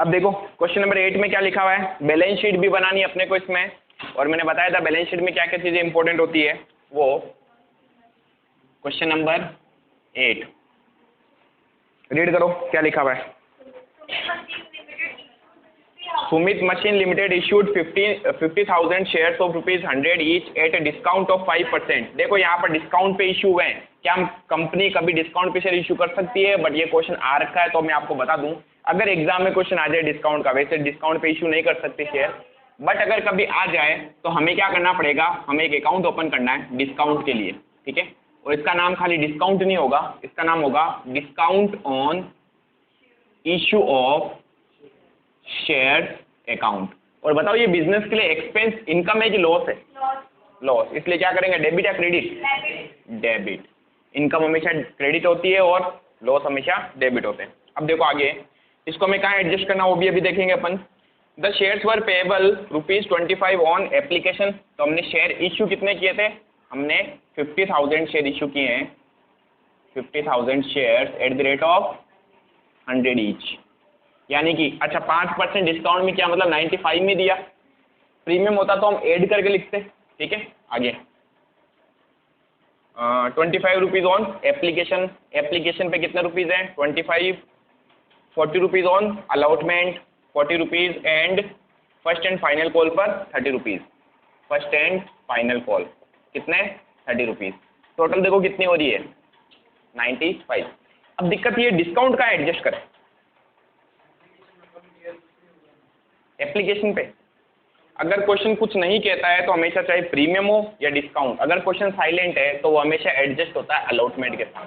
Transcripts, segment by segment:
अब देखो question number 8 में क्या लिखा हुआ है, बैलेंस शीट भी बनानी है अपने को इसमें, और मैंने बताया था बैलेंस शीट में क्या क्या चीजें इंपॉर्टेंट होती है। वो क्वेश्चन नंबर 8 रीड करो क्या लिखा हुआ है। Sumit machine limited issued 50,000 shares of ₹100 each eight a discount of 5%। देखो यहाँ पर डिस्काउंट पे इशू हुए हैं, क्या कंपनी कभी डिस्काउंट पे शेयर इशू कर सकती है, बट ये क्वेश्चन आ रखा है तो मैं आपको बता दूं, अगर एग्जाम में क्वेश्चन आ जाए डिस्काउंट का, वैसे डिस्काउंट पे इशू नहीं कर सकती शेयर, बट अगर कभी आ जाए तो हमें क्या करना पड़ेगा, हमें एक अकाउंट ओपन करना है डिस्काउंट के लिए, ठीक है। और इसका नाम खाली डिस्काउंट नहीं होगा, इसका नाम होगा discount on issue of share account. और बताओ ये बिजनेस के लिए एक्सपेंस इनकम है कि लॉस है? लॉस। इसलिए क्या करेंगे, डेबिट या क्रेडिट? डेबिट। इनकम हमेशा क्रेडिट होती है और लॉस हमेशा डेबिट होते हैं। अब देखो आगे इसको हमें कहाँ एडजस्ट करना वो भी अभी देखेंगे अपन। The shares were payable ₹25 on application. तो हमने शेयर इश्यू कितने किए थे, हमने 50,000 शेयर इश्यू किए हैं, 50,000 shares at the rate of 100 each, यानी कि अच्छा 5% डिस्काउंट में क्या मतलब 95 में दिया। प्रीमियम होता तो हम ऐड करके लिखते, ठीक है। आगे 25 रुपीज़ ऑन एप्लीकेशन, एप्लीकेशन पे कितने रुपीज़ हैं 25, 40 rupees on allotment 40 rupees, and first and final call पर 30 rupees, first and final call कितने 30 रुपीज़, टोटल देखो कितनी हो रही है 95। अब दिक्कत ये डिस्काउंट का एडजस्ट करें एप्लीकेशन पे। अगर क्वेश्चन कुछ नहीं कहता है तो हमेशा चाहे प्रीमियम हो या डिस्काउंट, अगर क्वेश्चन साइलेंट है तो वो हमेशा एडजस्ट होता है अलॉटमेंट के साथ।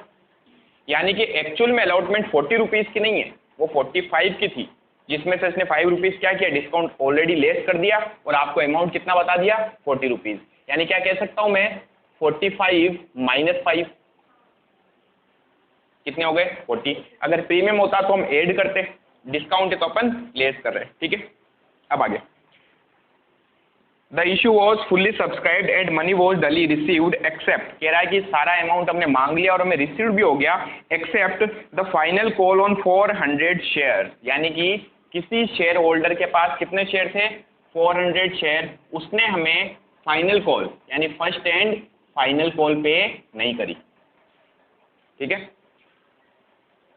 यानी कि एक्चुअल में अलॉटमेंट 40 रुपीज़ की नहीं है, वो 45 की थी, जिसमें से इसने 5 रुपीज़ क्या किया, डिस्काउंट ऑलरेडी लेस कर दिया और आपको अमाउंट कितना बता दिया 40 रुपीज़। यानी क्या कह सकता हूँ मैं 45 माइनस 5 कितने हो गए 40। अगर प्रीमियम होता तो हम ऐड करते, डिस्काउंट है तो अपन लेस कर रहे हैं, ठीक है। अब आगे the issue was fully subscribed and money was डली रिसीव्ड एक्सेप्ट, कह रहा है कि सारा अमाउंट हमने मांग लिया और हमें रिसीव भी हो गया, accept the final call on 400 share. यानी कि किसी शेयर होल्डर के पास कितने शेयर थे 400 शेयर, उसने हमें फाइनल कॉल यानी फर्स्ट एंड फाइनल कॉल पे नहीं करी, ठीक है।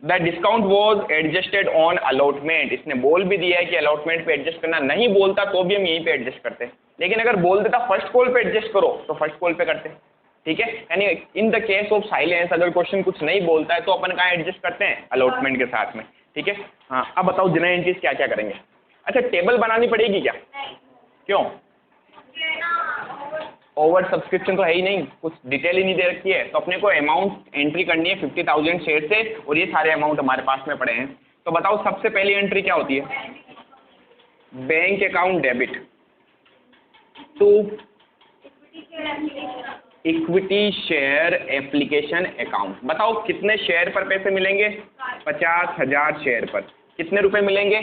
The discount was adjusted on allotment, इसने बोल भी दिया है कि अलॉटमेंट पे एडजस्ट करना, नहीं बोलता तो भी हम यहीं पे एडजस्ट करते, लेकिन अगर बोल देता फर्स्ट कॉल पे एडजस्ट करो तो फर्स्ट कॉल पे करते, ठीक है। यानी in the case of silence अगर क्वेश्चन कुछ नहीं बोलता है तो अपन कहाँ एडजस्ट करते हैं अलॉटमेंट के साथ में, ठीक है। हाँ अब बताओ जनरल एंट्रीज क्या क्या करेंगे। अच्छा टेबल बनानी पड़ेगी क्या, क्यों? ओवर सब्सक्रिप्शन तो है ही नहीं, कुछ डिटेल ही नहीं दे रखी है, तो अपने को अमाउंट एंट्री करनी है 50,000 शेयर से, और ये सारे अमाउंट हमारे पास में पड़े हैं। तो बताओ सबसे पहली एंट्री क्या होती है, bank account debit to equity share application account. बताओ कितने शेयर पर पैसे मिलेंगे 50,000 शेयर पर कितने रुपए मिलेंगे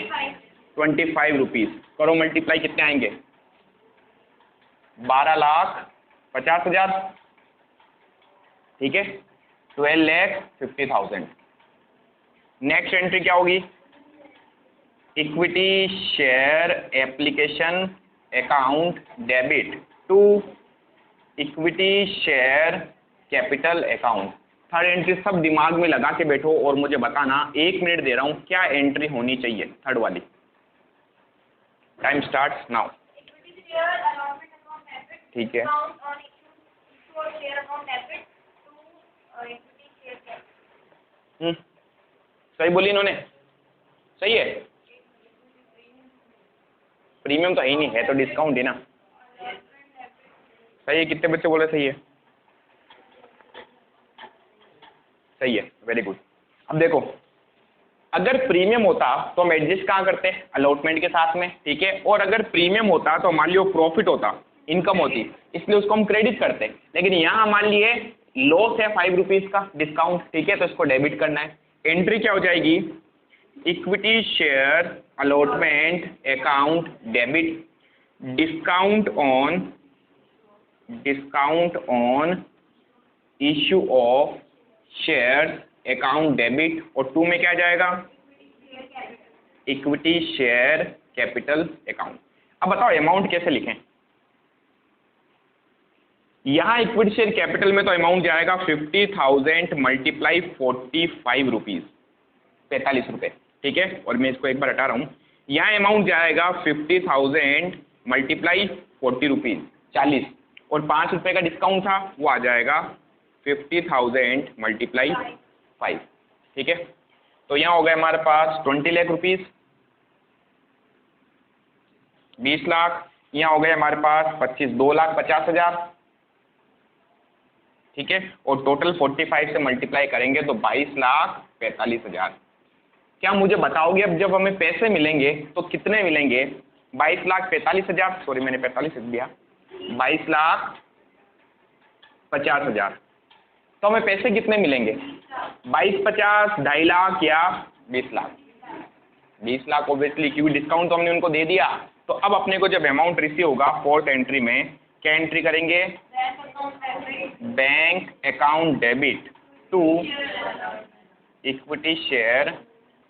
25 रुपीज़, करो मल्टीप्लाई कितने आएंगे 12,50,000, ठीक है 12,50,000। नेक्स्ट एंट्री क्या होगी, equity share application account debit to equity share capital account. Third entry सब दिमाग में लगा के बैठो और मुझे बताना, 1 मिनट दे रहा हूं, क्या एंट्री होनी चाहिए थर्ड वाली। टाइम स्टार्ट्स नाउ, ठीक है। सही बोली इन्होंने, सही है। प्रीमियम तो है ही नहीं, है तो डिस्काउंट ही ना, सही है। कितने बच्चे बोले सही है, सही है, वेरी गुड। अब देखो अगर प्रीमियम होता तो हम एडजस्ट कहाँ करते हैं अलॉटमेंट के साथ में, ठीक है। और अगर प्रीमियम होता तो मान लियो प्रॉफिट होता, इनकम होती, इसलिए उसको हम क्रेडिट करते, लेकिन यहाँ मान लिए लॉस है 5 रुपीज़ का डिस्काउंट, ठीक है, तो इसको डेबिट करना है। एंट्री क्या हो जाएगी, equity share allotment account debit discount on issue of share account debit, और 2 में क्या जाएगा इक्विटी शेयर कैपिटल अकाउंट। अब बताओ अमाउंट कैसे लिखें। यहाँ इक्विटी शेयर कैपिटल में तो अमाउंट जाएगा 50,000 मल्टीप्लाई 45 रुपीज, 45 रुपये, ठीक है। और मैं इसको एक बार हटा रहा हूँ। यहाँ अमाउंट जाएगा 50,000 मल्टीप्लाई 40 रुपीज, 40, और 5 रुपये का डिस्काउंट था वो आ जाएगा 50,000 मल्टीप्लाई 5, ठीक है। तो यहाँ हो गया हमारे पास 20 लाख रुपीज, 20 लाख। यहाँ हो गए हमारे पास 25, 2,50,000, ठीक है। और टोटल 45 से मल्टीप्लाई करेंगे तो 22,45,000। क्या मुझे बताओगे अब जब हमें पैसे मिलेंगे तो कितने मिलेंगे? 22,45,000, सॉरी मैंने 45 लिख दिया, 22,50,000। तो हमें पैसे कितने मिलेंगे? 22, 50, 2.5 लाख या 20 लाख? 20 लाख ऑब्वियसली, क्योंकि डिस्काउंट तो हमने उनको दे दिया। तो अब अपने को जब अमाउंट रिसीव होगा फोर्थ एंट्री में क्या एंट्री करेंगे? Bank account debit to equity share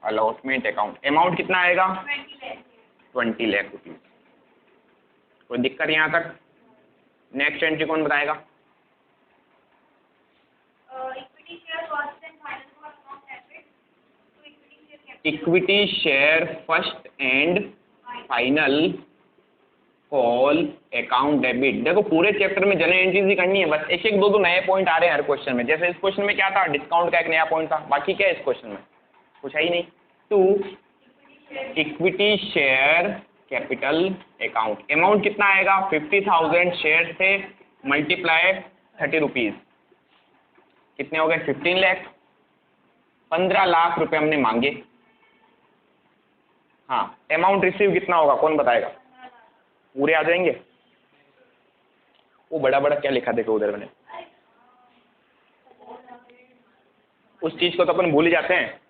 allotment account. Amount कितना आएगा? 20 लाख रुपीज। कोई दिक्कत यहाँ तक? नेक्स्ट एंट्री कौन बताएगा? Equity share first and final call account debit. देखो पूरे चैप्टर में जनरल एंट्रीज ही करनी है, बस एक एक दो नए पॉइंट आ रहे हैं हर क्वेश्चन में। जैसे इस क्वेश्चन में क्या था? डिस्काउंट का एक नया पॉइंट था, बाकी क्या है इस क्वेश्चन में? कुछ है ही नहीं। To equity share capital account. Amount कितना आएगा? 50,000 शेयर थे मल्टीप्लाई 30 रुपीज, कितने हो गए? 15 लाख। 15 लाख रुपए हमने मांगे। हाँ, अमाउंट रिसीव कितना होगा कौन बताएगा? पूरे आ जाएंगे। वो बड़ा बड़ा क्या लिखा देखो उधर मैंने, उस चीज को तो अपन भूल ही जाते हैं।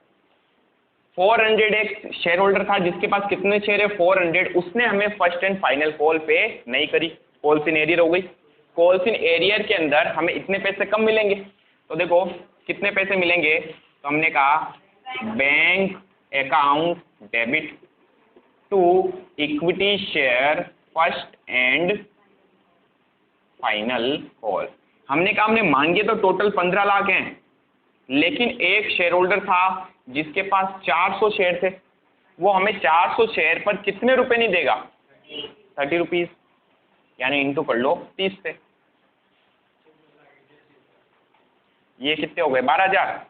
400 एक शेयर होल्डर था जिसके पास कितने शेयर है? 400। उसने हमें फर्स्ट एंड फाइनल कॉल पे नहीं करी, कॉल्स इन एरियर हो गई। कॉल्स इन एरियर के अंदर हमें इतने पैसे कम मिलेंगे। तो देखो कितने पैसे मिलेंगे, तो हमने कहा bank account debit to equity share first and final call. हमने कहा हमने मांगे तो टोटल 15 लाख हैं, लेकिन एक शेयर होल्डर था जिसके पास 400 शेयर थे, वो हमें 400 शेयर पर कितने रुपए नहीं देगा? 30 रुपीज, यानी इंटू कर लो 30 से। ये कितने हो गए? 12,000।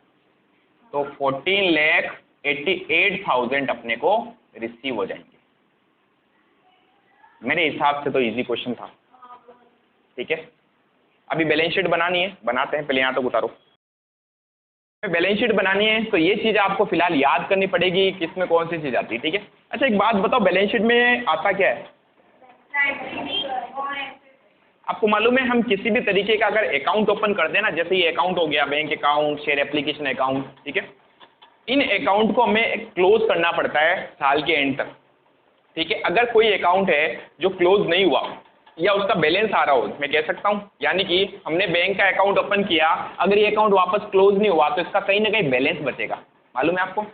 तो 14,88,000 अपने को रिसीव हो जाएंगे। मेरे हिसाब से तो इजी क्वेश्चन था, ठीक है। अभी बैलेंस शीट बनानी है, बनाते हैं। पहले यहाँ तक उतारो। बैलेंस शीट बनानी है तो ये चीज़ आपको फिलहाल याद करनी पड़ेगी किसमें कौन सी चीज़ आती है, ठीक है। अच्छा एक बात बताओ, बैलेंस शीट में आता क्या है? आपको मालूम है हम किसी भी तरीके का अगर अकाउंट ओपन कर देना, जैसे ये अकाउंट हो गया, bank account, share application account, ठीक है, इन अकाउंट को हमें क्लोज करना पड़ता है साल के एंड तक, ठीक है। अगर कोई अकाउंट है जो क्लोज नहीं हुआ या उसका बैलेंस आ रहा हो, मैं कह सकता हूं, यानी कि हमने बैंक का अकाउंट ओपन किया, अगर ये अकाउंट वापस क्लोज नहीं हुआ तो इसका कहीं ना कहीं बैलेंस बचेगा, मालूम है आपको।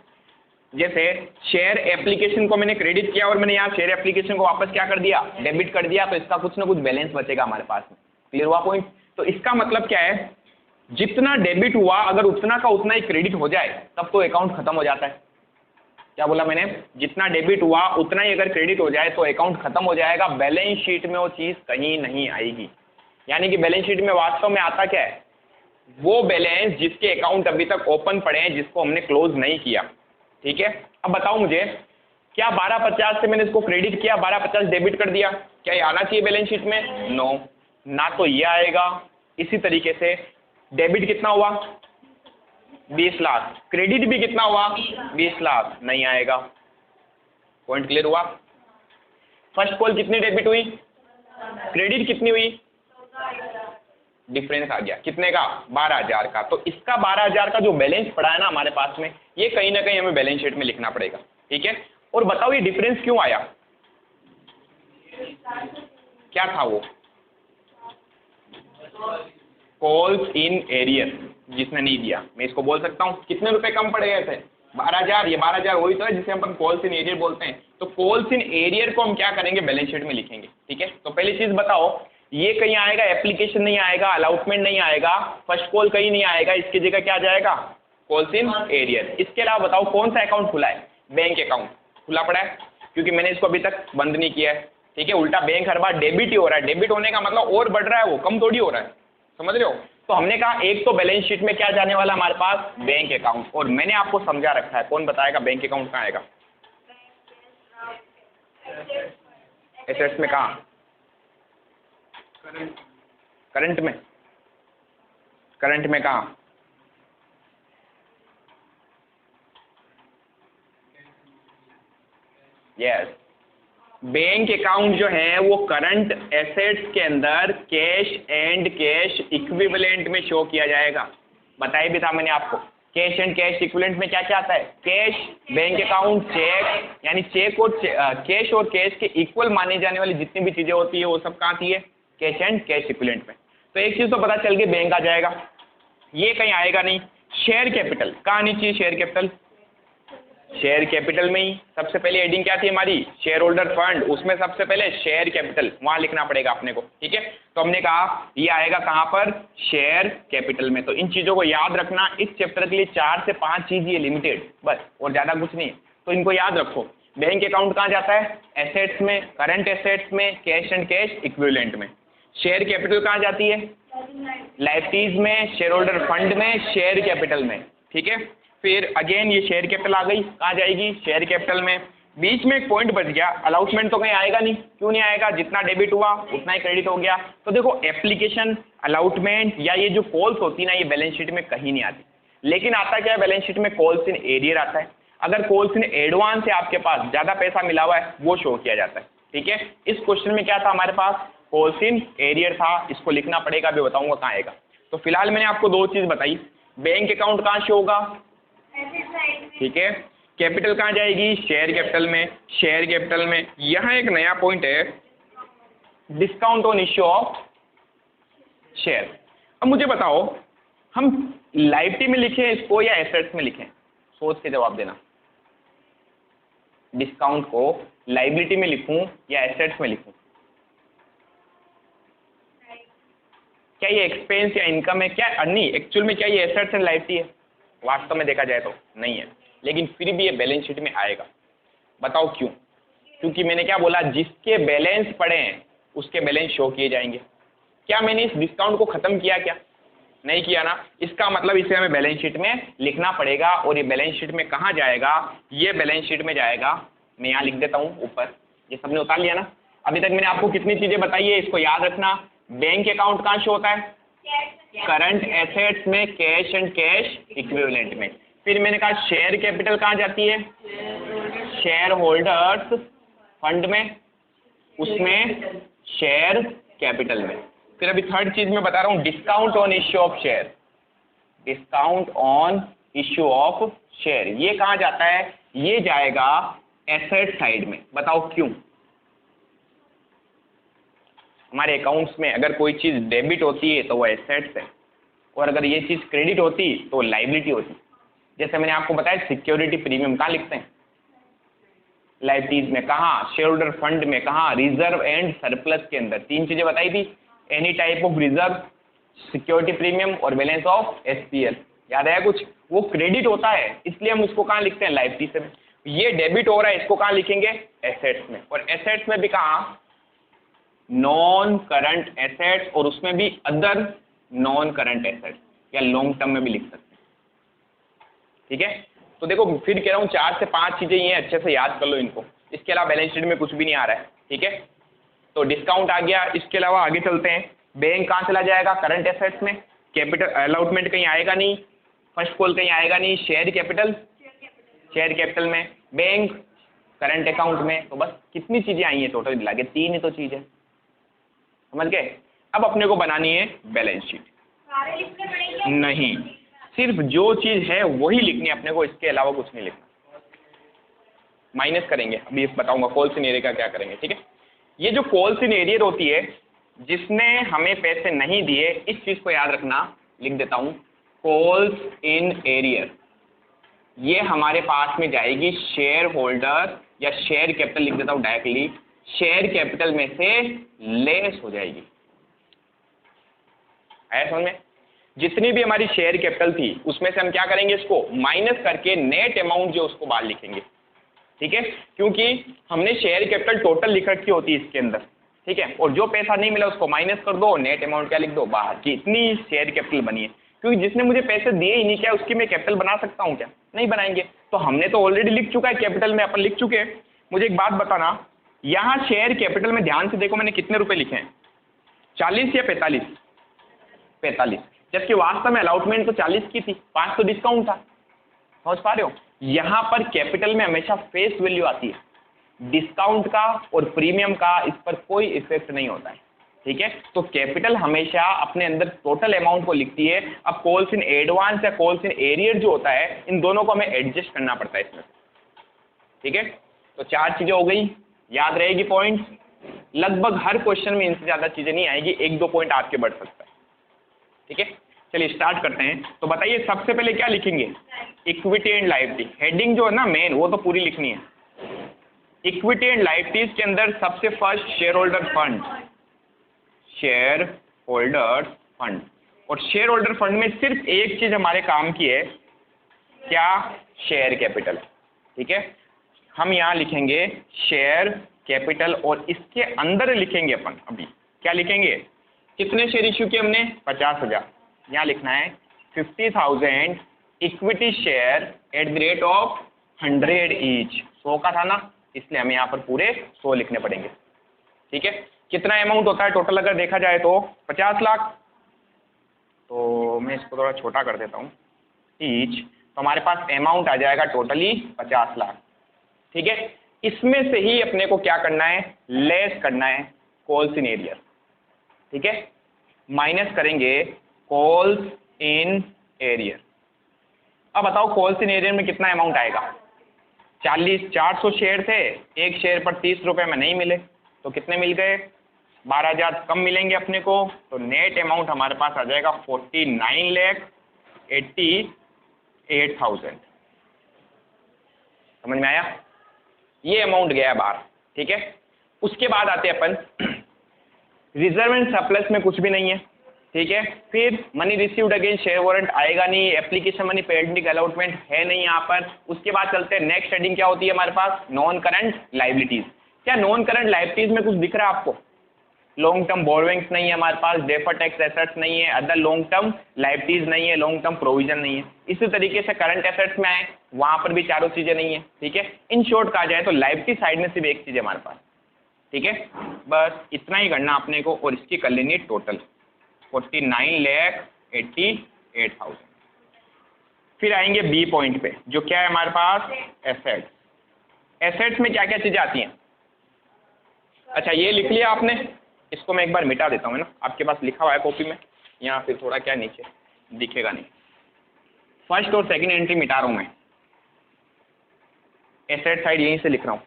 जैसे शेयर एप्लीकेशन को मैंने क्रेडिट किया और मैंने यहाँ शेयर एप्लीकेशन को वापस क्या कर दिया? डेबिट कर दिया, तो इसका कुछ ना कुछ बैलेंस बचेगा हमारे पास में। क्लियर हुआ पॉइंट? तो इसका मतलब क्या है, जितना डेबिट हुआ अगर उतना का उतना ही क्रेडिट हो जाए तब तो अकाउंट खत्म हो जाता है। क्या बोला मैंने? जितना डेबिट हुआ उतना ही अगर क्रेडिट हो जाए तो अकाउंट खत्म हो जाएगा, बैलेंस शीट में वो चीज कहीं नहीं आएगी। यानी कि बैलेंस शीट में वास्तव में आता क्या है? वो बैलेंस जिसके अकाउंट अभी तक ओपन पड़े हैं, जिसको हमने क्लोज नहीं किया, ठीक है। अब बताओ मुझे, क्या 12,50 से मैंने इसको क्रेडिट किया, 12,50 डेबिट कर दिया, क्या ये आना चाहिए बैलेंस शीट में? नो, ना तो ये आएगा। इसी तरीके से डेबिट कितना हुआ? 20 लाख। क्रेडिट भी कितना हुआ? 20 लाख, नहीं आएगा। पॉइंट क्लियर हुआ? फर्स्ट कॉल कितनी डेबिट हुई? क्रेडिट कितनी हुई? डिफरेंस आ गया कितने का? 12,000 का। तो इसका 12,000 का जो बैलेंस पड़ा है ना हमारे पास में, ये कहीं ना कहीं हमें बैलेंस शीट में लिखना पड़ेगा, ठीक है। और बताओ ये डिफरेंस क्यों आया? क्या था वो? कॉल्स इन एरियर, जिसने नहीं दिया। मैं इसको बोल सकता हूं कितने रुपए कम पड़ गए थे? 12,000, ये 12,000 वही तो है जिसे हम अपन कॉल्स इन एरियर बोलते हैं। तो कॉल्स इन एरियर को हम क्या करेंगे, बैलेंस शीट में लिखेंगे। ठीक है, तो पहली चीज बताओ, ये कहीं आएगा, एप्लीकेशन नहीं आएगा, अलॉटमेंट नहीं आएगा, फर्स्ट कॉल कहीं नहीं आएगा, इसकी जगह क्या जाएगा, कॉल्स इन एरियर। इसके अलावा बताओ कौन सा अकाउंट खुला है, बैंक अकाउंट खुला पड़ा है, क्योंकि मैंने इसको अभी तक बंद नहीं किया है। ठीक है, उल्टा बैंक हर बार डेबिट ही हो रहा है, डेबिट होने का मतलब और बढ़ रहा है, वो कम थोड़ी हो रहा है, समझ रहे हो। तो हमने कहा एक तो बैलेंस शीट में क्या जाने वाला हमारे पास, बैंक अकाउंट, और मैंने आपको समझा रखा है, कौन बताएगा बैंक अकाउंट कहाँ आएगा, एसेट्स में कहाँ, करंट में, करंट में कहाँ, यस, बैंक अकाउंट जो है वो करंट एसेट्स के अंदर कैश एंड कैश इक्विवेलेंट में शो किया जाएगा। बताया भी था मैंने आपको, कैश एंड कैश इक्विवेलेंट में क्या क्या आता है, कैश, बैंक अकाउंट, चेक, यानी चेक और कैश और कैश के इक्वल मानी जाने वाली जितनी भी चीजें होती है वो सब कहाँ आती है, कैश एंड कैश इक्विवेलेंट में। तो एक चीज तो पता चल गई, बैंक आ जाएगा, ये कहीं आएगा नहीं। शेयर कैपिटल कहाँ आनी चाहिए, शेयर कैपिटल, शेयर कैपिटल में ही सबसे पहले हेडिंग क्या थी हमारी, शेयर होल्डर फंड, उसमें सबसे पहले शेयर कैपिटल वहां लिखना पड़ेगा अपने को। ठीक है, तो हमने कहा ये आएगा कहां पर, शेयर कैपिटल में। तो इन चीजों को याद रखना, इस चैप्टर के लिए 4 से 5 चीज ये लिमिटेड, बस, और ज्यादा कुछ नहीं है, तो इनको याद रखो। बैंक अकाउंट कहाँ जाता है, एसेट्स में, करंट एसेट्स में, कैश एंड कैश इक्विवेलेंट में। शेयर कैपिटल कहाँ जाती है, लायबिलिटीज में, शेयर होल्डर फंड में, शेयर कैपिटल में। ठीक है, फिर अगेन ये शेयर कैपिटल आ गई, कहाँ जाएगी, शेयर कैपिटल में। बीच में एक पॉइंट बच गया, अलॉटमेंट तो कहीं आएगा नहीं, क्यों नहीं आएगा, जितना डेबिट हुआ उतना ही क्रेडिट हो गया। तो देखो एप्लीकेशन, अलॉटमेंट या ये जो कॉल्स होती ना, ये बैलेंस शीट में कहीं नहीं आती, लेकिन आता क्या है बैलेंस शीट में, कॉल्स इन एरियर आता है। अगर कॉल्स इन एडवांस है आपके पास, ज्यादा पैसा मिला हुआ है, वो शो किया जाता है। ठीक है, इस क्वेश्चन में क्या था हमारे पास, कॉल्स इन एरियर था, इसको लिखना पड़ेगा, अभी बताऊंगा कहाँ आएगा। तो फिलहाल मैंने आपको दो चीज बताई, बैंक अकाउंट कहाँ शो होगा, ठीक है, कैपिटल कहाँ जाएगी, शेयर कैपिटल में, शेयर कैपिटल में। यहाँ एक नया पॉइंट है, discount on issue of share. अब मुझे बताओ हम लायबिलिटी में लिखें इसको या एसेट्स में लिखें, सोच के जवाब देना। डिस्काउंट को लायबिलिटी में लिखूं या एसेट्स में लिखूं, क्या ये एक्सपेंस या इनकम है, क्या नहीं, एक्चुअल में क्या ये एसेट्स एंड लायबिलिटी है, वास्तव में देखा जाए तो नहीं है, लेकिन फिर भी ये बैलेंस शीट में आएगा। बताओ क्यों, क्योंकि मैंने क्या बोला, जिसके बैलेंस पड़े हैं उसके बैलेंस शो किए जाएंगे। क्या मैंने इस डिस्काउंट को खत्म किया, क्या नहीं किया ना, इसका मतलब इसे हमें बैलेंस शीट में लिखना पड़ेगा। और ये बैलेंस शीट में कहाँ जाएगा, ये बैलेंस शीट में जाएगा, मैं यहाँ लिख देता हूँ ऊपर, ये सबने उतार लिया ना। अभी तक मैंने आपको कितनी चीजें बताई है, इसको याद रखना। बैंक अकाउंट कहाँ शो होता है, करंट एसेट्स में, कैश एंड कैश इक्विवेलेंट में। फिर मैंने कहा शेयर कैपिटल कहाँ जाती है, शेयर होल्डर्स फंड में, उसमें शेयर कैपिटल में। फिर अभी थर्ड चीज मैं बता रहा हूँ, discount on issue of share, discount on issue of share, ये कहाँ जाता है, ये जाएगा एसेट साइड में। बताओ क्यों, हमारे अकाउंट्स में अगर कोई चीज डेबिट होती है तो वो एसेट्स है, और अगर ये चीज क्रेडिट होती तो लायबिलिटी होती। जैसे मैंने आपको बताया सिक्योरिटी प्रीमियम कहाँ लिखते हैं, लायबिलिटीज में, कहाँ, शेयर होल्डर फंड में, कहाँ, रिजर्व एंड सरप्लस के अंदर। तीन चीजें बताई थी, any type of reserve, security premium और बैलेंस ऑफ एसपीएल। याद आया कुछ, वो क्रेडिट होता है इसलिए हम उसको कहाँ लिखते हैं, लायबिलिटी से। ये डेबिट हो रहा है, इसको कहाँ लिखेंगे, एसेट्स में। और एसेट्स में भी कहाँ, नॉन करंट एसेट्स, और उसमें भी अदर नॉन करंट एसेट्स, या लॉन्ग टर्म में भी लिख सकते हैं। ठीक है, तो देखो फिर कह रहा हूँ 4 से 5 चीजें ये अच्छे से याद कर लो इनको, इसके अलावा बैलेंस शीट में कुछ भी नहीं आ रहा है। ठीक है, तो डिस्काउंट आ गया, इसके अलावा आगे चलते हैं। बैंक कहाँ चला जाएगा, करंट एसेट्स में, कैपिटल अलॉटमेंट कहीं आएगा नहीं, फर्स्ट कॉल कहीं आएगा नहीं, शेयर कैपिटल, शेयर कैपिटल में, बैंक करंट अकाउंट में। तो बस कितनी चीजें आई हैं टोटल मिला के, 3 ही तो चीज है, समझ गए। अब अपने को बनानी है बैलेंस शीट, नहीं, सिर्फ जो चीज है वही लिखनी है अपने को, इसके अलावा कुछ नहीं लिखना। माइनस करेंगे, अभी बताऊंगा कॉल्स इन एरियर का क्या करेंगे। ठीक है, ये जो कॉल्स इन एरियर होती है, जिसने हमें पैसे नहीं दिए, इस चीज को याद रखना, लिख देता हूं, कॉल्स इन एरियर। ये हमारे पास में जाएगी शेयर होल्डर या शेयर कैपिटल, लिख देता हूं डायरेक्टली, शेयर कैपिटल में से लेस हो जाएगी। आया समझ में? जितनी भी हमारी शेयर कैपिटल थी उसमें से हम क्या करेंगे, इसको माइनस करके नेट अमाउंट जो उसको बाहर लिखेंगे। ठीक है, क्योंकि हमने शेयर कैपिटल टोटल लिख रखी होती है इसके अंदर। ठीक है, और जो पैसा नहीं मिला उसको माइनस कर दो, नेट अमाउंट क्या लिख दो, बाहर की इतनी शेयर कैपिटल बनी है। क्योंकि जिसने मुझे पैसे दिए ही नहीं, क्या उसकी मैं कैपिटल बना सकता हूँ क्या? नहीं बनाएंगे। तो हमने तो ऑलरेडी लिख चुका है, कैपिटल में अपन लिख चुके हैं। मुझे एक बात बताना, यहाँ शेयर कैपिटल में ध्यान से देखो मैंने कितने रुपए लिखे हैं, 40 या 45? 45, जबकि वास्तव में अलॉटमेंट तो 40 की थी, 5 तो डिस्काउंट था। समझ पा रहे हो? यहाँ पर कैपिटल में हमेशा फेस वैल्यू आती है, डिस्काउंट का और प्रीमियम का इस पर कोई इफेक्ट नहीं होता है। ठीक है, तो कैपिटल हमेशा अपने अंदर टोटल अमाउंट को लिखती है। अब कॉल्स इन एडवांस या कॉल्स इन एरियर जो होता है, इन दोनों को हमें एडजस्ट करना पड़ता है इसमें। ठीक है, तो 4 चीजें हो गई, याद रहेगी पॉइंट। लगभग हर क्वेश्चन में इनसे ज्यादा चीजें नहीं आएगी, 1-2 पॉइंट आपके बढ़ सकता है। ठीक है, चलिए स्टार्ट करते हैं। तो बताइए सबसे पहले क्या लिखेंगे, इक्विटी एंड लायबिलिटी। हेडिंग जो है ना मेन, वो तो पूरी लिखनी है। इक्विटी एंड लायबिलिटीज के अंदर सबसे first share holder fund, share holder fund. और शेयर होल्डर फंड में सिर्फ एक चीज हमारे काम की है, क्या, शेयर कैपिटल। ठीक है, हम यहाँ लिखेंगे शेयर कैपिटल और इसके अंदर लिखेंगे अपन अभी क्या लिखेंगे, कितने शेयर इश्यू किए हमने, 50,000। यहाँ लिखना है 50,000 equity share at the rate of 100 each. 100 का था ना, इसलिए हमें यहाँ पर पूरे 100 लिखने पड़ेंगे। ठीक है, कितना अमाउंट होता है टोटल अगर देखा जाए तो 50 लाख। तो मैं इसको थोड़ा छोटा कर देता हूँ, ईच, तो हमारे पास अमाउंट आ जाएगा टोटली 50 लाख। ठीक है, इसमें से ही अपने को क्या करना है, लेस करना है कॉल्स इन एरियर। ठीक है, माइनस करेंगे कॉल्स इन एरियर। अब बताओ कॉल्स इन एरियर में कितना अमाउंट आएगा, 400 शेयर थे, एक शेयर पर 30 रुपए में नहीं मिले, तो कितने मिल गए, 12,000 कम मिलेंगे अपने को। तो नेट अमाउंट हमारे पास आ जाएगा 49,88,000। समझ में आया? ये अमाउंट गया बाहर। ठीक है, उसके बाद आते हैं अपन रिजर्व एंड सरप्लस में कुछ भी नहीं है। ठीक है, फिर money received again share warrant आएगा नहीं, एप्लीकेशन मनी पेंडिंग अलॉटमेंट है नहीं यहाँ पर। उसके बाद चलते हैं नेक्स्ट हेडिंग, क्या होती है हमारे पास, नॉन करंट लायबिलिटीज। क्या नॉन करंट लायबिलिटीज में कुछ दिख रहा है आपको, लॉन्ग टर्म बोरोइंग्स नहीं है हमारे पास, डेफर्ड टैक्स एसेट्स नहीं है, अदर लॉन्ग टर्म लायबिलिटीज नहीं है, लॉन्ग टर्म प्रोविजन नहीं है। इसी तरीके से करंट एसेट्स में आए, वहां पर भी चारों चीजें नहीं है। ठीक है, इन शॉर्ट कहा जाए तो लायबिलिटी साइड में सिर्फ एक चीज है हमारे पास। ठीक है, बस इतना ही करना अपने को, और इसकी कर लेनी है टोटल 49,88,000। फिर आएंगे बी पॉइंट पे, जो क्या है हमारे पास, एसेट्स। एसेट्स में क्या क्या चीजें आती हैं, अच्छा ये लिख लिया आपने, इसको मैं एक बार मिटा देता हूँ ना, आपके पास लिखा हुआ है कॉपी में, यहाँ फिर थोड़ा क्या नीचे दिखेगा नहीं। फर्स्ट और सेकंड एंट्री मिटा रहा हूँ मैं, एसेट साइड यहीं से लिख रहा हूँ।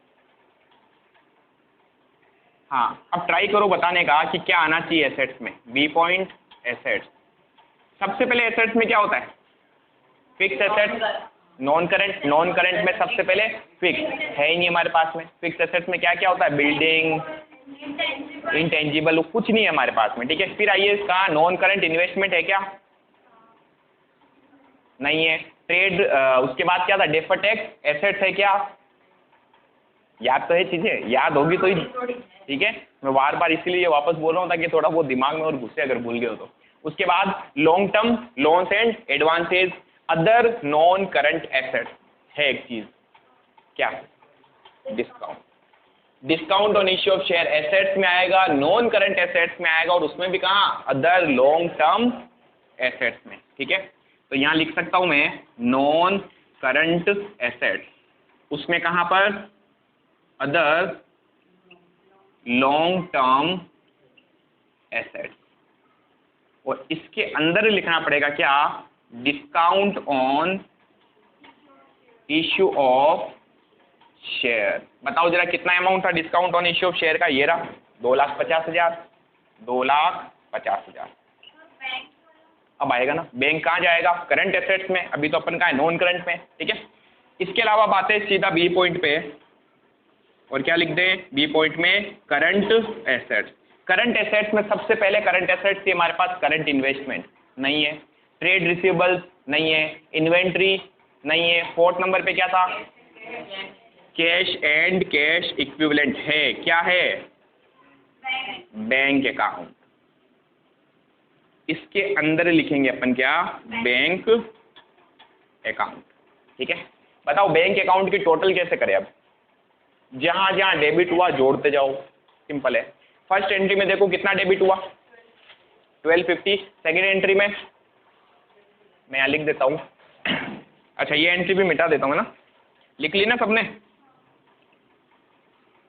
हाँ, अब ट्राई करो बताने का कि क्या आना चाहिए एसेट्स में। बी पॉइंट एसेट्स, सबसे पहले एसेट्स में क्या होता है, fix assets, non current. Non current में सबसे पहले फिक्स है ही नहीं हमारे पास में। फिक्स एसेट्स में क्या क्या होता है, बिल्डिंग, इंटेंजिबल, कुछ नहीं है हमारे पास में। ठीक है, फिर आइए इसका नॉन करंट इन्वेस्टमेंट है क्या, नहीं है। ट्रेड, उसके बाद क्या था, डेफर्ड टैक्स एसेट्स है क्या, याद तो है चीजें, याद होगी तो ही। ठीक है, मैं बार बार इसीलिए वापस बोल रहा हूँ ताकि थोड़ा बहुत दिमाग में और घुसे अगर भूल गए हो तो। उसके बाद long term loans and advances, other non current assets है एक चीज, क्या, discount. Discount on issue of share assets में आएगा, नॉन करंट एसेट्स में आएगा, और उसमें भी कहाँ, अदर लॉन्ग टर्म एसेट्स में। ठीक है, तो यहाँ लिख सकता हूं मैं नॉन करंट एसेट्स, उसमें कहां पर, अदर लॉन्ग टर्म एसेट्स, और इसके अंदर लिखना पड़ेगा क्या, discount on issue of share. बताओ जरा कितना अमाउंट था discount on issue of share का, ये रहा 2,50,000, 2,50,000। अब आएगा ना, बैंक कहाँ जाएगा, करंट एसेट्स में, अभी तो अपन का है नॉन करंट में। ठीक है, इसके अलावा बात है सीधा बी पॉइंट पे, और क्या लिख दें बी पॉइंट में, करंट एसेट्स। करंट एसेट्स में सबसे पहले करंट एसेट्स थी हमारे पास करंट इन्वेस्टमेंट नहीं है, ट्रेड रिसीवेबल्स नहीं है, इन्वेंट्री नहीं है, फोर्थ नंबर पे क्या था, कैश एंड कैश इक्विवेलेंट है, क्या है, बैंक अकाउंट। इसके अंदर लिखेंगे अपन क्या, बैंक अकाउंट। ठीक है, बताओ बैंक अकाउंट की टोटल कैसे करें। अब जहां जहां डेबिट हुआ जोड़ते जाओ, सिंपल है। फर्स्ट एंट्री में देखो कितना डेबिट हुआ, 1250। सेकेंड एंट्री में मैं यहाँ लिख देता हूँ, अच्छा ये एंट्री भी मिटा देता हूँ ना, लिख ली ना सबने,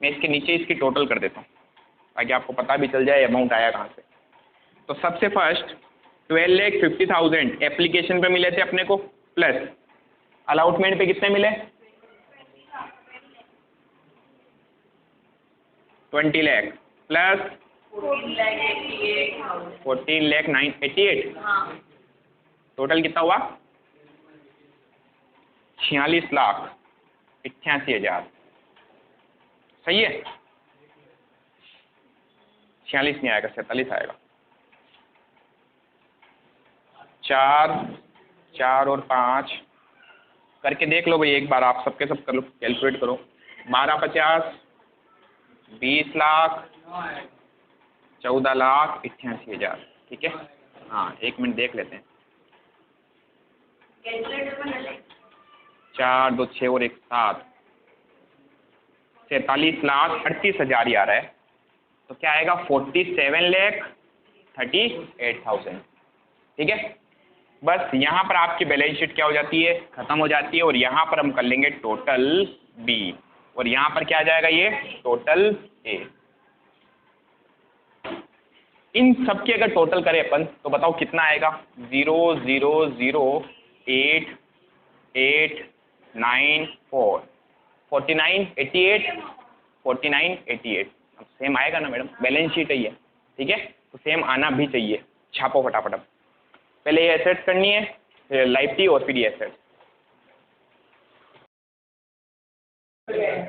मैं इसके नीचे इसकी टोटल कर देता हूँ ताकि आपको पता भी चल जाए अमाउंट आया कहाँ से। तो सबसे फर्स्ट 12,50,000 एप्लीकेशन पे मिले थे अपने को, प्लस अलाउटमेंट पे कितने मिले, 20 लाख प्लस 14,988, टोटल कितना हुआ, 46,88,000। सही है, 46 नहीं आएगा, 47 आएगा। 4 और 5 करके देख लो भाई एक बार, आप सबके सब कर लो, कैलकुलेट करो। 12,50, 20 लाख, 14,88,000। ठीक है, हाँ 1 मिनट देख लेते हैं। 4 2 6 और 1 7, 47,38,000 ही आ रहा है। तो क्या आएगा, 47,38,000। ठीक है, बस यहाँ पर आपकी बैलेंस शीट क्या हो जाती है, खत्म हो जाती है। और यहाँ पर हम कर लेंगे टोटल बी, और यहाँ पर क्या आ जाएगा, ये टोटल ए। इन सब के अगर टोटल करें अपन तो बताओ कितना आएगा, 0,0,0,8,8,9,4, 49,88, 49,88। अब सेम आएगा ना मैडम, बैलेंस शीट है ये। ठीक है, तो सेम आना भी चाहिए। छापो फटाफट। अब पहले ये एसेट्स करनी है, फिर लाइबिलिटी और फिर ये एसेट्स।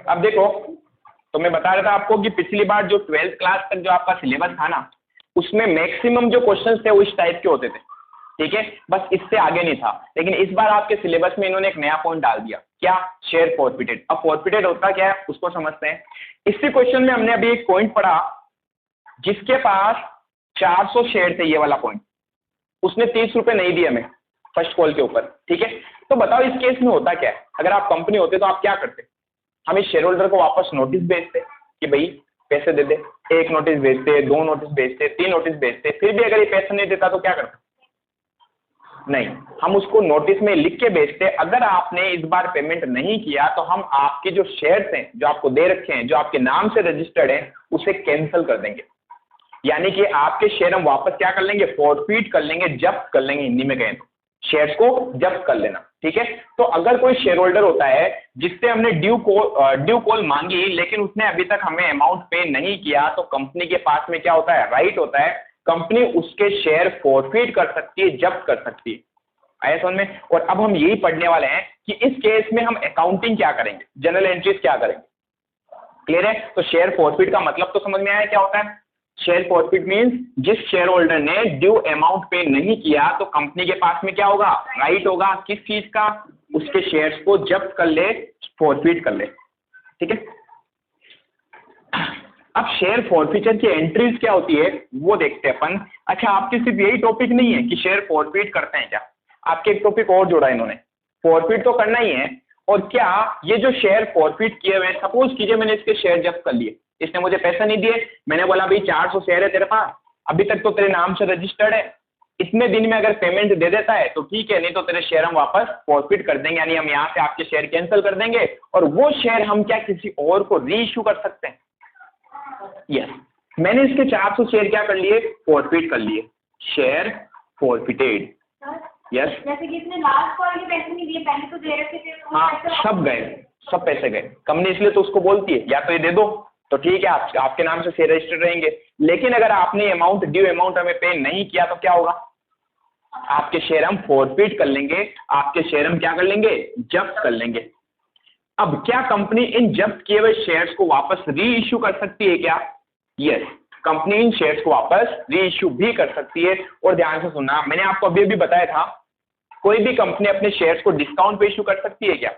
अब देखो, तो मैं बता रहा था आपको कि पिछली बार जो 12th क्लास तक जो आपका सिलेबस था ना, उसमें मैक्सिमम जो क्वेश्चंस थे वो इस टाइप के होते थे। ठीक है, बस इससे आगे नहीं था। लेकिन इस बार आपके सिलेबस में इन्होंने एक नया पॉइंट डाल दिया, क्या, शेयर फॉरफिटेड। अब फॉरफिटेड होता क्या है उसको समझते हैं। इसी क्वेश्चन में हमने अभी एक पॉइंट पढ़ा, जिसके पास 400 शेयर थे, ये वाला पॉइंट, उसने 30 रुपए नहीं दिए हमें फर्स्ट कॉल के ऊपर। ठीक है, तो बताओ इस केस में होता क्या है। अगर आप कंपनी होते तो आप क्या करते, हम इस शेयर होल्डर को वापस नोटिस भेजते कि भाई पैसे दे दे, 1 नोटिस भेजते, 2 नोटिस भेजते, 3 नोटिस भेजते, फिर भी अगर ये पैसे नहीं देता तो क्या करते, नहीं, हम उसको नोटिस में लिख के भेजते, अगर आपने इस बार पेमेंट नहीं किया तो हम आपके जो शेयर्स हैं जो आपको दे रखे हैं, जो आपके नाम से रजिस्टर्ड हैं, उसे कैंसिल कर देंगे। यानी कि आपके शेयर हम वापस क्या कर लेंगे, फॉरफिट कर लेंगे, जब्त कर लेंगे, हिंदी में कहें तो शेयर्स को जब्त कर लेना। ठीक है, तो अगर कोई शेयर होल्डर होता है जिससे हमने ड्यू कॉल मांगी, लेकिन उसने अभी तक हमें अमाउंट पे नहीं किया, तो कंपनी के पास में क्या होता है, राइट होता है, कंपनी उसके शेयर फॉरफिट कर सकती है, जब्त कर सकती है। आया समझ में। और अब हम यही पढ़ने वाले हैं कि इस केस में हम अकाउंटिंग क्या करेंगे, जनरल एंट्रीज क्या करेंगे। क्लियर है, तो शेयर फॉरफिट का मतलब तो समझ में आया क्या होता है। शेयर फॉरफिट मींस जिस शेयर होल्डर ने ड्यू अमाउंट पे नहीं किया तो कंपनी के पास में क्या होगा, राइट होगा, किस चीज का, उसके शेयर्स को जब्त कर ले, फॉरफिट कर ले। ठीक है, अब शेयर फॉरफिचर की एंट्रीज क्या होती है वो देखते हैं अपन। अच्छा, आपके सिर्फ यही टॉपिक नहीं है कि शेयर फॉरफिट करते हैं क्या, आपके एक टॉपिक और जोड़ा इन्होंने, फॉरफिट तो करना ही है। और क्या ये जो शेयर फॉरफिट किए हुए, सपोज कीजिए मैंने इसके शेयर जब्त कर लिए, इसने मुझे पैसे नहीं दिए, मैंने बोला भाई 400 शेयर है तेरे पास, अभी तक तो तेरे नाम से रजिस्टर्ड है, इतने दिन में अगर पेमेंट दे देता है तो ठीक है, नहीं तो तेरे शेयर हम वापस फॉरफिट कर देंगे, यानी हम यहाँ से आपके शेयर कैंसिल कर देंगे, और वो शेयर हम क्या किसी और को री इश्यू कर सकते हैं। यस, मैंने इसके 400 शेयर क्या कर लिए, फॉरफिट कर लिए, शेयर फॉरफिटेड। यस, जैसे कि इसने लास्ट कॉल के पैसे नहीं दिए, पहले तो दे रखे थे, हाँ सब गए, सब पैसे गए। कंपनी इसलिए तो उसको बोलती है या तो ये दे दो तो ठीक है, आपके नाम से शेयर रजिस्टर्ड रहेंगे, लेकिन अगर आपने अमाउंट ड्यू अमाउंट हमें पे नहीं किया तो क्या होगा, आपके शेयर हम फॉरफिट कर लेंगे, आपके शेयर हम क्या कर लेंगे, जब्त कर लेंगे। अब क्या कंपनी इन जब्त किए हुए शेयर्स को वापस री इश्यू कर सकती है क्या? यस, कंपनी इन शेयर्स को वापस री इश्यू भी कर सकती है। और ध्यान से सुनना, मैंने आपको अभी अभी बताया था कोई भी कंपनी अपने शेयर्स को डिस्काउंट पे इश्यू कर सकती है क्या?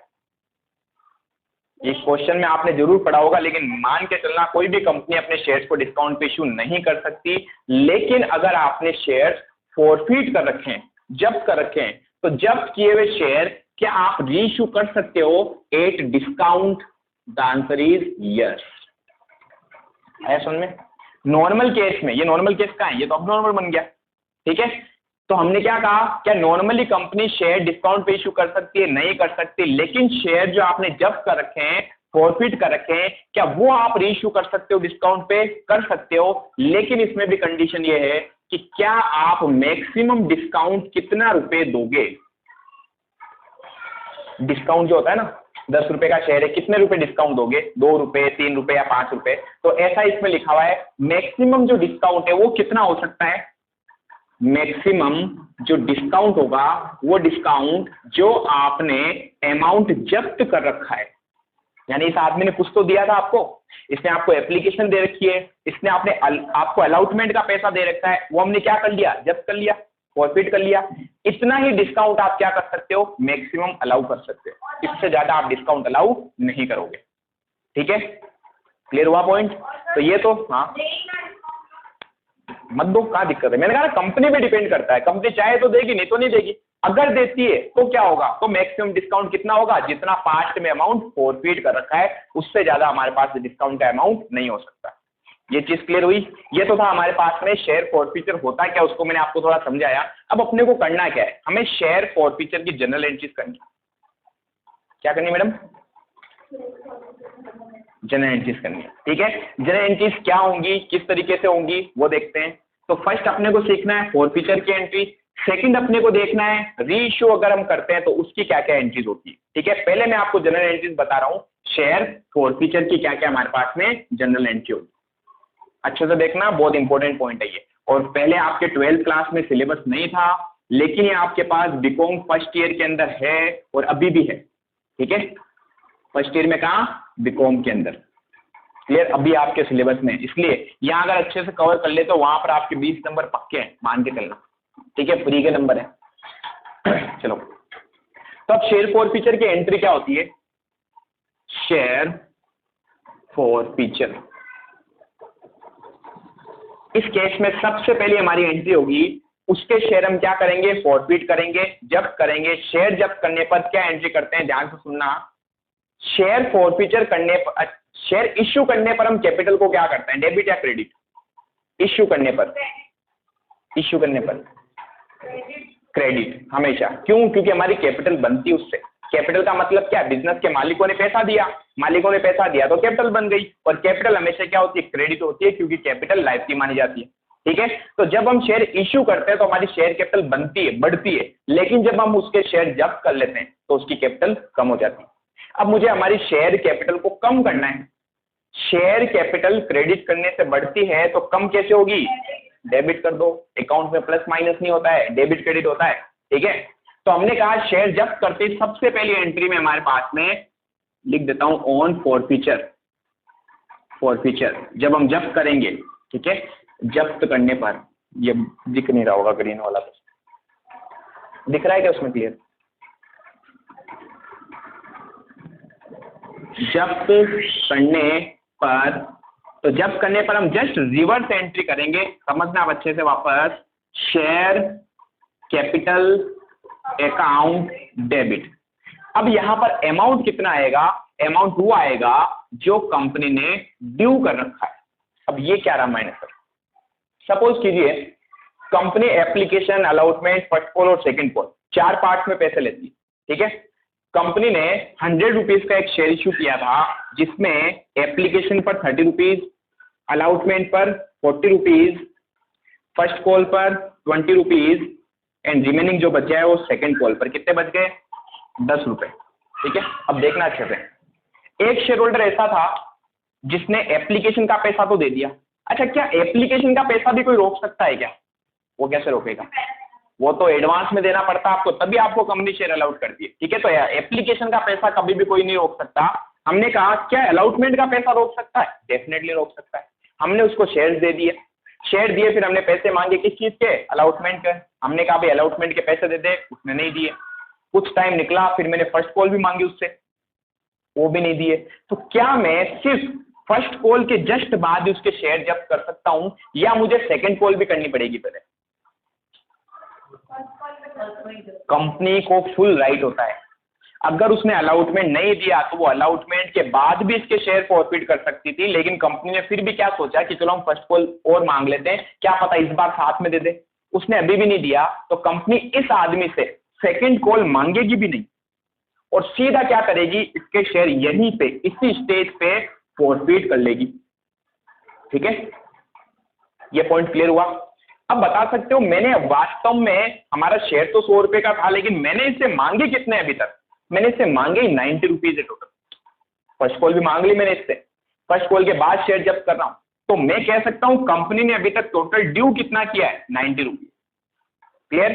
इस क्वेश्चन में आपने जरूर पढ़ा होगा, लेकिन मान के चलना कोई भी कंपनी अपने शेयर्स को डिस्काउंट पे इश्यू नहीं कर सकती। लेकिन अगर आपने शेयर्स फॉरफिट कर रखे हैं, जब्त कर रखे हैं, तो जब्त किए हुए शेयर क्या आप री इश्यू कर सकते हो at discount? The answer is yes. आया समझ में? नॉर्मल केस में, ये नॉर्मल केस का है, ये तो अब नॉर्मल बन गया, ठीक है। तो हमने क्या कहा, क्या नॉर्मली कंपनी शेयर डिस्काउंट पे इशू कर सकती है? नहीं कर सकती। लेकिन शेयर जो आपने जब्त कर रखे हैं, फॉरफिट कर रखे हैं, क्या वो आप री इशू कर सकते हो डिस्काउंट पे? कर सकते हो। लेकिन इसमें भी कंडीशन ये है कि क्या आप मैक्सिमम डिस्काउंट कितना रुपए दोगे? डिस्काउंट जो होता है ना, 10 रुपए का शेयर है, कितने रुपए डिस्काउंट दोगे? 2 रुपए, 3 रुपए या 5 रुपए? तो ऐसा इसमें लिखा हुआ है, मैक्सिमम जो डिस्काउंट है वो कितना हो सकता है? मैक्सिमम जो डिस्काउंट होगा वो डिस्काउंट जो आपने अमाउंट जब्त कर रखा है, यानी इस आदमी ने कुछ तो दिया था आपको, इसने आपको एप्लीकेशन दे रखी है, इसने आपको अलॉटमेंट का पैसा दे रखा है, वो हमने क्या कर लिया? जब्त कर लिया, फॉरफिट कर लिया। इतना ही डिस्काउंट आप क्या कर सकते हो? मैक्सिमम अलाउ कर सकते हो। इससे ज्यादा आप डिस्काउंट अलाउ नहीं करोगे, ठीक है। क्लियर हुआ पॉइंट? तो ये तो हाँ, मत दो, क्या दिक्कत है? मैंने कहा ना, कंपनी पे डिपेंड करता है, कंपनी चाहे तो देगी, नहीं तो नहीं देगी। अगर देती है तो क्या होगा? तो मैक्सिमम डिस्काउंट कितना होगा? जितना पास्ट में अमाउंट फॉरफिट कर रखा है उससे ज्यादा हमारे पास डिस्काउंट का अमाउंट नहीं हो सकता। ये चीज क्लियर हुई? ये तो था हमारे पास में शेयर फॉरफीचर होता क्या, उसको मैंने आपको थोड़ा समझाया। अब अपने को करना क्या है, हमें शेयर फॉरफीचर की जनरल एंट्रीज करनी। क्या करनी मैडम? जनरल एंट्रीज करनी है, ठीक है। जनरल एंट्रीज क्या होंगी, किस तरीके से होंगी, वो देखते हैं। तो फर्स्ट अपने को सीखना है फॉरफीचर की एंट्री। सेकंड अपने को देखना है री इश्यू अगर हम करते हैं तो उसकी क्या क्या एंट्रीज होती है, ठीक है। पहले मैं आपको जनरल एंट्रीज बता रहा हूँ, शेयर फॉरफीचर की क्या क्या हमारे पास में जनरल एंट्री होगी। अच्छे से देखना, बहुत इंपॉर्टेंट पॉइंट है ये। और पहले आपके 12th क्लास में सिलेबस नहीं था, लेकिन ये आपके पास बीकॉम फर्स्ट ईयर के अंदर है और अभी भी है, ठीक है। फर्स्ट ईयर में कहा? बीकॉम के अंदर। क्लियर? अभी आपके सिलेबस में, इसलिए यहाँ अगर अच्छे से कवर कर ले तो वहां पर आपके 20 नंबर पक्के हैं, मान के चलना, ठीक है। फ्री के नंबर है। चलो, तो अब शेयर फॉरफीचर की एंट्री क्या होती है? शेयर फॉरफीचर, इस केस में सबसे पहले हमारी एंट्री होगी, उसके शेयर हम क्या करेंगे? फॉरफिट करेंगे, जब्त करेंगे। शेयर जब्त करने पर क्या एंट्री करते हैं, ध्यान से सुनना। शेयर फॉरफीचर करने पर, शेयर इश्यू करने पर हम कैपिटल को क्या करते हैं? डेबिट या क्रेडिट? इश्यू करने पर, इश्यू करने पर क्रेडिट हमेशा। क्यों? क्योंकि हमारी कैपिटल बनती है उससे। कैपिटल का मतलब क्या? बिजनेस के मालिकों ने पैसा दिया, मालिकों ने पैसा दिया तो कैपिटल बन गई। और कैपिटल हमेशा क्या होती है? क्रेडिट होती है, क्योंकि कैपिटल लाइफ की मानी जाती है, ठीक है। तो जब हम शेयर इश्यू करते हैं तो हमारी शेयर कैपिटल बनती है, बढ़ती है। लेकिन जब हम उसके शेयर जब्त कर लेते हैं तो उसकी कैपिटल कम हो जाती है। अब मुझे हमारी शेयर कैपिटल को कम करना है। शेयर कैपिटल क्रेडिट करने से बढ़ती है तो कम कैसे होगी? डेबिट कर दो। अकाउंट में प्लस माइनस नहीं होता है, डेबिट क्रेडिट होता है, ठीक है। तो हमने कहा शेयर जब्त करते सबसे पहली एंट्री में हमारे पास में लिख देता हूं ऑन फॉरफीचर। फॉरफीचर जब हम जब्त करेंगे, ठीक है। जब्त करने पर, ये दिख नहीं रहा होगा ग्रीन वाला, दिख रहा है क्या उसमें? क्लियर? जब्त करने पर, तो जब्त करने पर हम जस्ट रिवर्स एंट्री करेंगे, समझना आप अच्छे से वापस। Share capital account debit. अब यहां पर अमाउंट कितना आएगा? अमाउंट वो आएगा जो कंपनी ने ड्यू कर रखा है। अब ये क्या रहा माइनस सर? सपोज कीजिए company application, allotment, first call और सेकंड कॉल 4 पार्ट में पैसे लेती है, ठीक है। कंपनी ने 100 रुपीज का एक शेयर इश्यू किया था, जिसमें एप्लीकेशन पर 30 रुपीज, अलॉटमेंट पर 40 रुपीज, फर्स्ट कॉल पर 20 रुपीज एंड रिमेनिंग जो बचा है वो सेकंड कॉल पर। कितने बच गए? 10 रुपए, ठीक है। अब देखना अच्छे से, एक शेयर होल्डर ऐसा था जिसने एप्लीकेशन का पैसा तो दे दिया। अच्छा, क्या एप्लीकेशन का पैसा भी कोई रोक सकता है क्या? वो कैसे रोकेगा? वो तो एडवांस में देना पड़ता है आपको, तभी आपको कंपनी शेयर अलाउट करती है। ठीक है, तो एप्लीकेशन का पैसा कभी भी कोई नहीं रोक सकता। हमने कहा क्या अलॉटमेंट का पैसा रोक सकता है? डेफिनेटली रोक सकता है। हमने उसको शेयर दे दिए, शेयर दिए, फिर हमने पैसे मांगे किस चीज के? अलॉटमेंट के। हमने कहा भाई अलॉटमेंट के पैसे दे दे, उसने नहीं दिए। कुछ टाइम निकला, फिर मैंने फर्स्ट कॉल भी मांगी उससे, वो भी नहीं दिए। तो क्या मैं सिर्फ फर्स्ट कॉल के जस्ट बाद ही उसके शेयर जब्त कर सकता हूं, या मुझे सेकंड कॉल भी करनी पड़ेगी पहले? कंपनी को फुल राइट होता है, अगर उसने अलॉटमेंट नहीं दिया तो वो अलॉटमेंट के बाद भी इसके शेयर फॉरफिट कर सकती थी, लेकिन कंपनी ने फिर भी क्या सोचा कि चलो हम फर्स्ट कॉल और मांग लेते हैं, क्या पता इस बार साथ में दे दे। उसने अभी भी नहीं दिया, तो कंपनी इस आदमी से सेकंड कॉल मांगेगी भी नहीं और सीधा क्या करेगी, इसके शेयर यहीं पे इसी स्टेज पे फॉरफिट कर लेगी। ठीक है, ये पॉइंट क्लियर हुआ? अब बता सकते हो मैंने वास्तव में, हमारा शेयर तो 100 रुपए का था, लेकिन मैंने इससे मांगे कितने अभी तक? मैंने इससे मांगे 90 रुपीज है टोटल। फर्स्ट कॉल भी मांग ली मैंने इससे, फर्स्ट कॉल के बाद शेयर जब्त कर रहा हूं, तो मैं कह सकता हूं कंपनी ने अभी तक टोटल ड्यू कितना किया है? 90 रुपीज। क्लियर?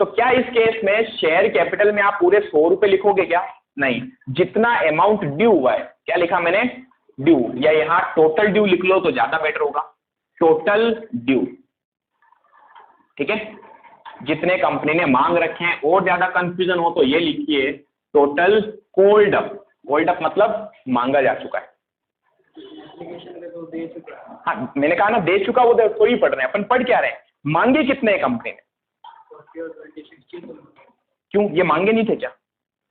तो क्या इस केस में शेयर कैपिटल में आप पूरे 100 रुपए लिखोगे क्या? नहीं, जितना अमाउंट ड्यू हुआ है, क्या लिखा मैंने? ड्यू, या यहां टोटल ड्यू लिख लो तो ज्यादा बेटर होगा, टोटल ड्यू। ठीक है, जितने कंपनी ने मांग रखे हैं, और ज्यादा कंफ्यूजन हो तो ये लिखिए total cold up. Cold up मतलब मांगा जा चुका है। हाँ, मैंने कहा ना दे चुका, वो थोड़ी पढ़ रहे हैं, अपन पढ़ क्या रहे हैं? मांगे कितने कंपनी ने? क्यों, ये मांगे नहीं थे क्या?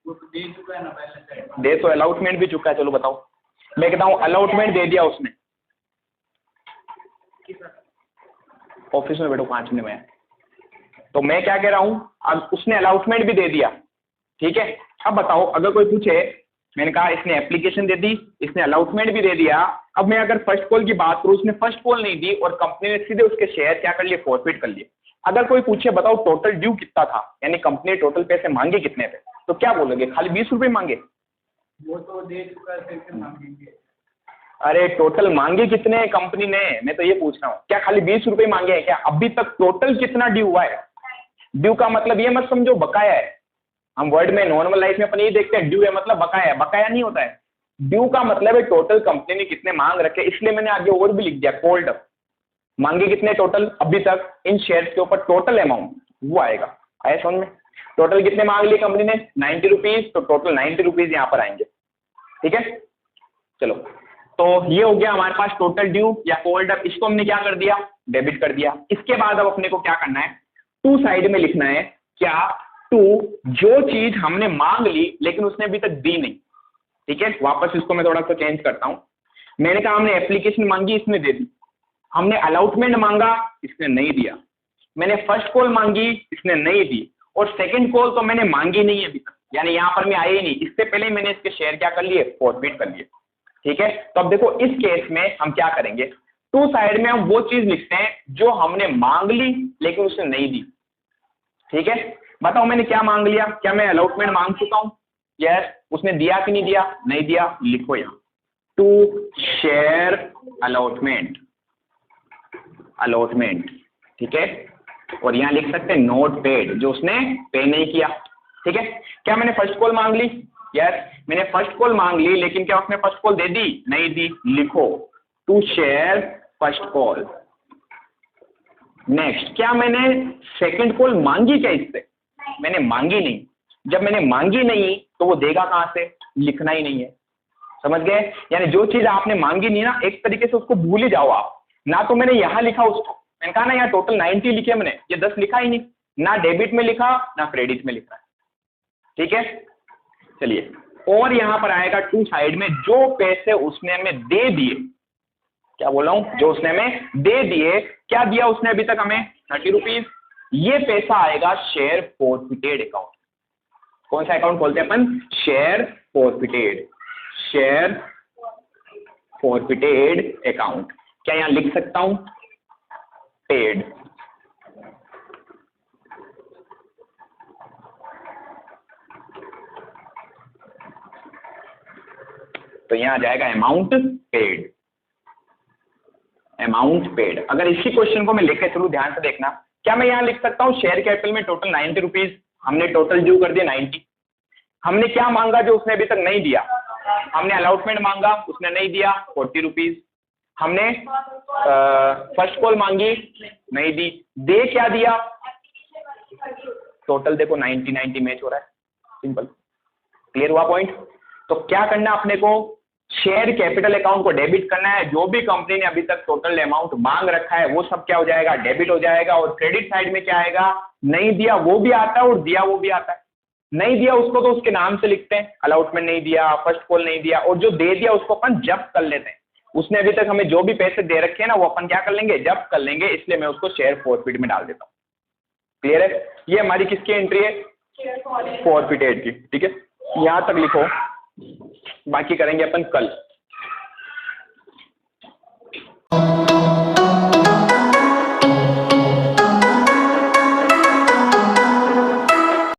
वो तो दे चुका है ना पहले से। दे तो अलॉटमेंट भी चुका है। चलो बताओ, मैं कहता हूँ अलॉटमेंट दे दिया उसने। ऑफिस में बैठो 5 मिनट में। तो मैं क्या कह रहा हूं, अब उसने अलॉटमेंट भी दे दिया। ठीक है, अब बताओ अगर कोई पूछे, मैंने कहा इसने एप्लीकेशन दे दी, इसने अलॉटमेंट भी दे दिया, अब मैं अगर फर्स्ट कॉल की बात करूं, उसने फर्स्ट कॉल नहीं दी और कंपनी ने सीधे उसके शेयर क्या कर लिए? फॉरफिट कर लिए। अगर कोई पूछे बताओ टोटल ड्यू कितना था, यानी कंपनी ने टोटल पैसे मांगे कितने थे, तो क्या बोलोगे? खाली 20 रुपए मांगे? वो तो दे चुका है, फिर मांगेंगे। अरे टोटल मांगे कितने हैं कंपनी ने, मैं तो ये पूछ रहा हूँ। क्या खाली 20 रुपए मांगे हैं क्या? अभी तक टोटल कितना ड्यू हुआ है? ड्यू का मतलब ये मत समझो बकाया है। हम वर्ड में नॉर्मल लाइफ में अपन ये देखते हैं ड्यू है मतलब बकाया है, बकाया नहीं होता है। ड्यू का मतलब है टोटल कंपनी ने कितने मांग रखे, इसलिए मैंने आगे और भी लिख दिया कोल्ड अप। मांगे कितने टोटल अभी तक इन शेयर्स के ऊपर, टोटल अमाउंट वो आएगा। आया समझ में? टोटल कितने मांग लिए कंपनी ने? 90 रुपीज, तो टोटल 90 रुपीज यहाँ पर आएंगे। ठीक है, चलो, तो ये हो गया हमारे पास टोटल ड्यू या कोल्ड अप। इसको हमने क्या कर दिया? डेबिट कर दिया। इसके बाद अब अपने को क्या करना है? टू साइड में लिखना है। क्या? टू, जो चीज हमने मांग ली लेकिन उसने अभी तक दी नहीं। ठीक है, वापस इसको मैं थोड़ा सा चेंज करता हूं। मैंने कहा हमने एप्लीकेशन मांगी, इसने दे दी। हमने अलॉटमेंट मांगा, इसने नहीं दिया। मैंने फर्स्ट कॉल मांगी, इसने नहीं दी। और सेकंड कॉल तो मैंने मांगी नहीं अभी तक, यानी यहां पर मैं आए ही नहीं। इससे पहले मैंने इसके शेयर क्या कर लिए? फॉरफिट कर लिए। ठीक है, तो अब देखो इस केस में हम क्या करेंगे? टू साइड में हम वो चीज लिखते हैं जो हमने मांग ली लेकिन उसने नहीं दी। ठीक है, बताओ मैंने क्या मांग लिया? क्या मैं अलॉटमेंट मांग चुका हूं? यस। उसने दिया कि नहीं दिया? नहीं दिया, लिखो यहां टू शेयर अलॉटमेंट। अलॉटमेंट, ठीक है, और यहां लिख सकते हैं नोट पेड, जो उसने पे नहीं किया। ठीक है, क्या मैंने फर्स्ट कॉल मांग ली? यस, मैंने फर्स्ट कॉल मांग ली, लेकिन क्या उसने फर्स्ट कॉल दे दी? नहीं दी, लिखो to share first call. Next, क्या मैंने सेकंड कॉल मांगी क्या इससे? मैंने मांगी नहीं। जब मैंने मांगी नहीं तो वो देगा कहां से? लिखना ही नहीं है। समझ गए? यानी जो चीज आपने मांगी नहीं ना, एक तरीके से उसको भूल ही जाओ आप। ना तो मैंने यहां लिखा उसको, मैंने कहा ना यहाँ टोटल 90 लिखे मैंने, ये 10 लिखा ही नहीं, ना डेबिट में लिखा ना क्रेडिट में लिखा है। ठीक है, चलिए, और यहां पर आएगा टू साइड में जो पैसे उसने हमें दे दिए। क्या बोल रहा हूं? जो उसने हमें दे दिए। क्या दिया उसने अभी तक हमें? 30 रुपीज। ये पैसा आएगा शेयर फॉरफिटेड अकाउंट। कौन सा अकाउंट खोलते हैं अपन? Share forfeited. Share forfeited account. क्या यहां लिख सकता हूं? पेड। तो यहां आ जाएगा अमाउंट पेड। Amount paid. अगर इसी क्वेश्चन को मैं लेकर चलूं, ध्यान से देखना, क्या मैं यहाँ लिख सकता हूँ शेयर कैपिटल में टोटल 90 रुपीज, हमने टोटल ड्यू कर दिया 90। हमने क्या मांगा जो उसने अभी तक नहीं दिया? हमने अलॉटमेंट मांगा, उसने नहीं दिया 40 रुपीज। हमने फर्स्ट कॉल मांगी, नहीं दी। दे क्या दिया? टोटल देखो 90 मैच हो रहा है, सिंपल। क्लियर हुआ पॉइंट? तो क्या करना अपने को, शेयर कैपिटल अकाउंट को डेबिट करना है। जो भी कंपनी ने अभी तक टोटल अमाउंट मांग रखा है वो सब क्या हो जाएगा? डेबिट हो जाएगा। और क्रेडिट साइड में क्या आएगा? नहीं दिया वो भी आता है और दिया वो भी आता है। नहीं दिया उसको तो उसके नाम से लिखते हैं, अलॉटमेंट नहीं दिया, फर्स्ट कॉल नहीं दिया, और जो दे दिया उसको अपन जब्त कर लेते हैं। उसने अभी तक हमें जो भी पैसे दे रखे हैं ना वो अपन क्या कर लेंगे? जब्त कर लेंगे, इसलिए मैं उसको शेयर फॉरफिट में डाल देता हूँ। क्लियर है? ये हमारी किसकी एंट्री है? फॉरफिटेड की। ठीक है, यहां तक लिखो, बाकी करेंगे अपन कल।